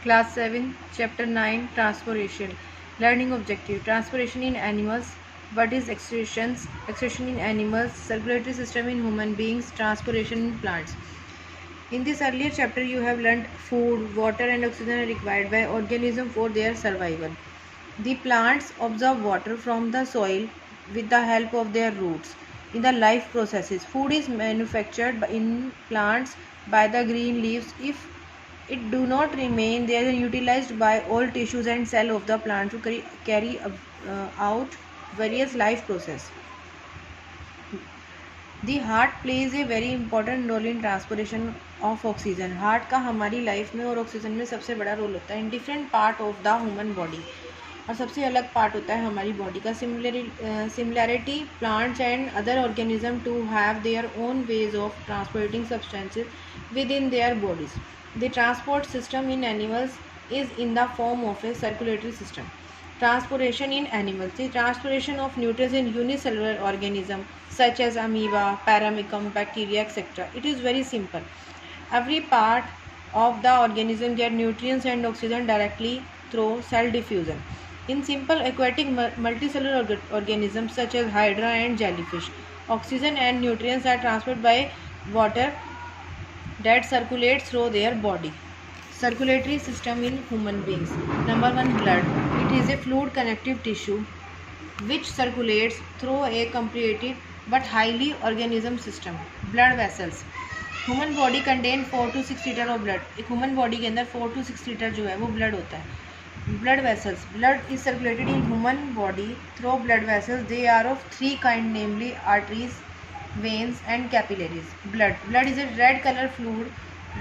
Class 7, Chapter 9, Transpiration. Learning objective. Transpiration in animals. What is excretion? Excretion in animals. Circulatory system in human beings. Transpiration in plants. In this earlier chapter, you have learned food, water, and oxygen are required by organisms for their survival. The plants absorb water from the soil with the help of their roots. In the life processes, food is manufactured in plants by the green leaves. If it do not remain, they are utilized by all tissues and cells of the plant to carry out various life process. The heart plays a very important role in transpiration of oxygen. Heart का हमारी life में और oxygen में सबसे बड़ा role होता है in different part of the human body, और सबसे अलग पार्ट होता है हमारी बॉडी का. Similarity plants and other organism to have their own ways of transporting substances within their bodies. The transport system in animals is in the form of a circulatory system. Transpiration in animals. The transpiration of nutrients in unicellular organisms such as amoeba, paramecium, bacteria, etc. It is very simple. Every part of the organism gets nutrients and oxygen directly through cell diffusion. In simple aquatic multicellular organisms such as hydra and jellyfish, oxygen and nutrients are transferred by water that circulates through their body. Circulatory system in human beings. Number 1, blood. It is a fluid connective tissue which circulates through a complicated but highly organism system. Blood vessels. Human body contain 4 to 6 litre of blood. एक human body के अंदर 4 to 6 litre जो है वो blood होता है. Blood vessels. Blood is circulated in human body through blood vessels. They are of 3 kind, namely arteries, veins and capillaries. Blood is a red color fluid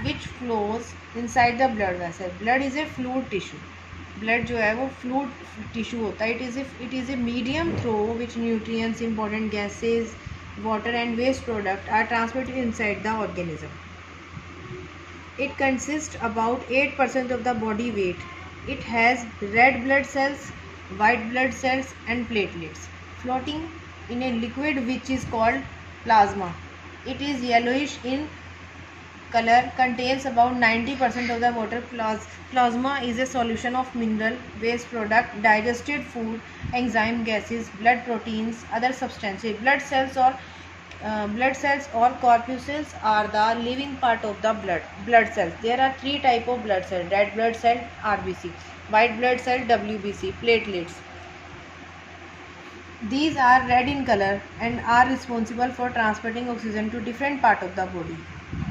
which flows inside the blood vessel. Blood is a fluid tissue. Blood जो है वो fluid tissue होता है. It is a medium through which nutrients, important gases, water and waste product are transported inside the organism. It consists about 8% of the body weight. It has red blood cells, white blood cells and platelets floating in a liquid which is called plasma. It is yellowish in color, contains about 90% of the water. Plasma is a solution of mineral, waste product, digested food, enzyme, gases, blood proteins, other substances. Blood cells or corpuscles are the living part of the blood cells. There are 3 types of blood cells: red blood cell RBC, white blood cell WBC, platelets. These are red in color and are responsible for transporting oxygen to different part of the body.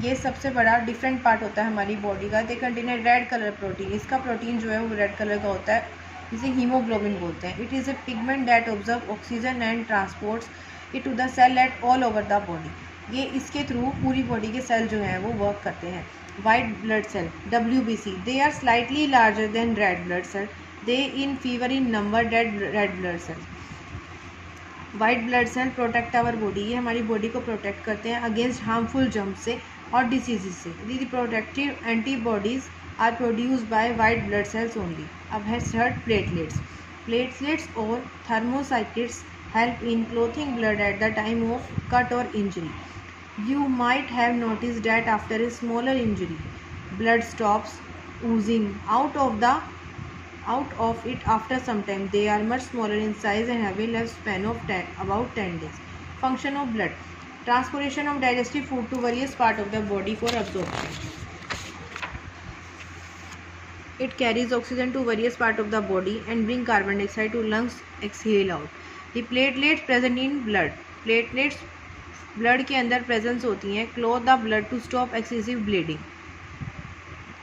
ये सबसे बड़ा different part होता है हमारी body का. They contain red colour protein. इसका protein जो है वो रेड कलर का होता है, इसे हीमोग्लोबिन बोलते हैं. It is a pigment that observe oxygen and transports it to the cell at all over the body. ये इसके थ्रू पूरी बॉडी के सेल जो हैं वो वर्क करते हैं. White blood cell WBC. They are slightly larger than red blood cell. They in fewer in number dead red blood cell. White blood cell protect our body. ये हमारी body को protect करते हैं अगेंस्ट हार्मफुल जर्म से और diseases से. The protective antibodies are produce by white blood cells only. अब है थर्ड, प्लेटलेट्स. प्लेटलेट्स और थर्मोसाइकिट्स help in clothing blood at the time of cut or injury. You might have noticed that after a smaller injury, blood stops oozing out of it after some time. They are much smaller in size and have a lifespan of about 10 days. Function of blood. Transportation of digestive food to various parts of the body for absorption. It carries oxygen to various parts of the body and bring carbon dioxide to lungs exhale out. The platelets present in blood. Platelets blood के अंदर presence होती हैं. clot the blood to stop excessive bleeding.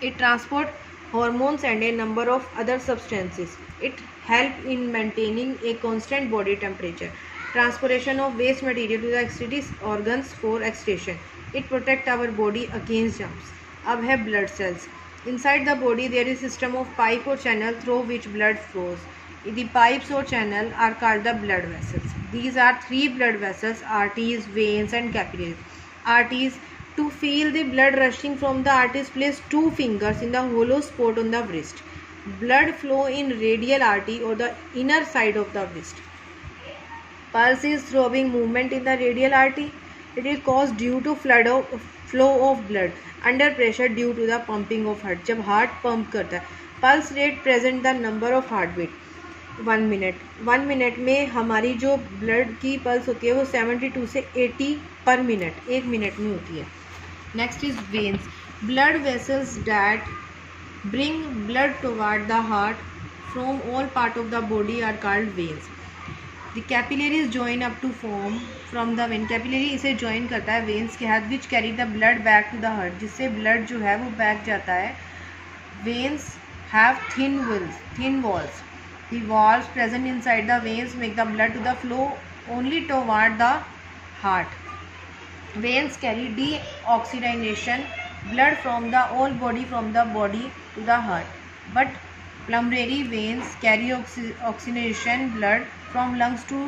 It transport hormones and a number of other substances. It help in maintaining a constant body temperature. Transportation of waste material to the extremity organs for excretion. It protect our body against germs. अब है blood cells. Inside the body there is system of pipe or channel through which blood flows. The pipes or channel are called the blood vessels. These are 3 blood vessels: arteries, veins and capillaries. Arteries. To feel the blood rushing from the arteries, place 2 fingers in the hollow spot on the wrist. Blood flow in radial artery or the inner side of the wrist. Pulse is throbbing movement in the radial artery. It is caused due to flow of blood under pressure due to the pumping of heart, जब heart pump करता है। Pulse rate present the number of heart beat 1 minute में हमारी जो blood की pulse होती है वो 72 से 80 पर मिनट, 1 मिनट में होती है। Next is veins, blood vessels that bring blood toward the heart from all part of the body are called veins. The capillaries join up to form from the vein. capillary इसे join करता है veins के साथ, which carry the blood back to the heart, जिससे blood जो है वो back जाता है। veins have thin walls. The walls present inside the veins make the blood to the flow only toward the heart. veins carry deoxygenation blood from the whole body from the body to the heart, but pulmonary veins carry oxygenation blood from lungs to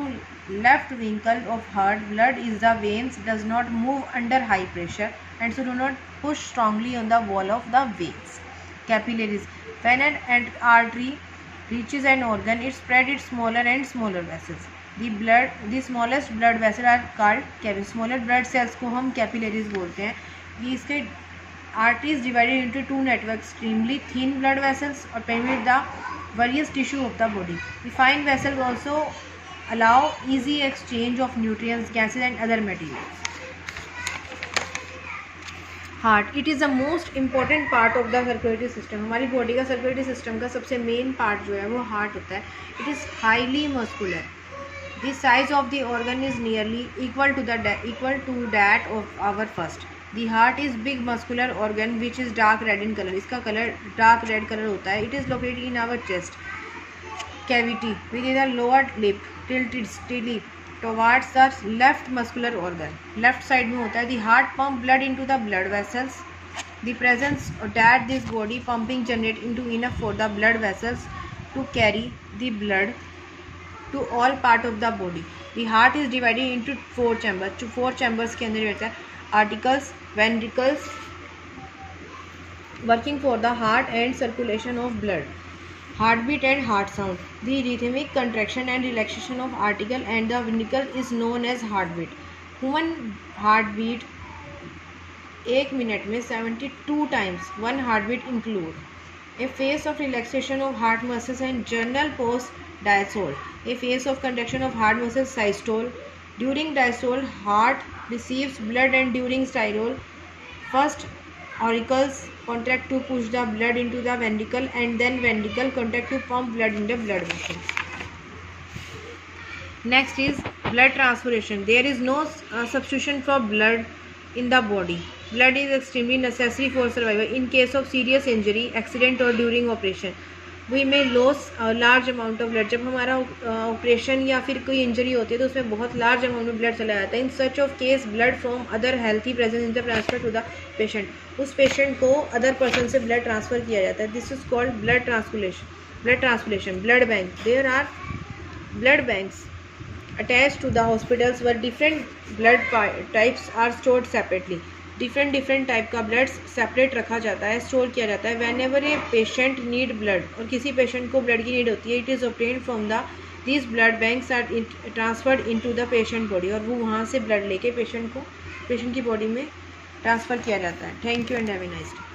left ventricle of heart. Blood is the veins does not move under high pressure and so do not push strongly on the wall of the veins. Capillaries, when an artery reaches an organ, it spread its smaller and smaller vessels. The smallest blood vessels are called capillaries. Smaller blood cells को हम capillaries बोलते हैं। ये इसके arteries divided into two networks, extremely thin blood vessels or permeate the various tissue of the body. The fine vessels also allow easy exchange of nutrients, gases and other materials. Heart, it is the most important part of the circulatory system. हमारी body का circulatory system का सबसे main part जो है वो heart होता है। It is highly muscular. The size of the organ is nearly equal to that of our fist. The heart is big muscular organ which is dark red in color. इसका colour dark red color होता है। It is located in our chest cavity within the lower lip, tilted steadily towards the left muscular organ. Left side में होता है। The heart pump blood into the blood vessels. The presence that this body pumping generate into enough for the blood vessels to carry the blood to all part of the body. The heart is divided into 4 chambers. 4 chambers के अंदर रहता है। Articles, ventricles working for the heart and circulation of blood. Heartbeat and heart sound. The rhythmic contraction and relaxation of article and the ventricle is known as heartbeat. Human heartbeat 1 minute में 72 times. One heartbeat include a phase of relaxation of heart muscles and general post-diastole. A phase of contraction of heart muscles systole. During diastole, heart receives blood and during systole, first auricles contract to push the blood into the ventricle and then ventricle contract to pump blood in the blood vessels. Next is blood transfusion. There is no substitution for blood in the body. Blood is extremely necessary for survival. In case of serious injury, accident or during operation, we may lose a large amount of blood. जब हमारा operation या फिर कोई injury होती है तो उसमें बहुत लार्ज अमाउंट में ब्लड चला जाता है। In such of case blood from other healthy presence in the transfer to the patient, उस पेशेंट को अदर पर्सन से ब्लड ट्रांसफ़र किया जाता है। This is called blood transfusion. Blood bank, there are blood banks attached to the hospitals where different blood types are stored separately. Different type का blood separate रखा जाता है, store किया जाता है। Whenever a patient need blood, और किसी patient को ब्लड की नीड होती है, it is obtained from the these blood banks are transferred into the patient body, और वो वहाँ से ब्लड लेके पेशेंट की बॉडी में ट्रांसफ़र किया जाता है। Thank you and have a nice day.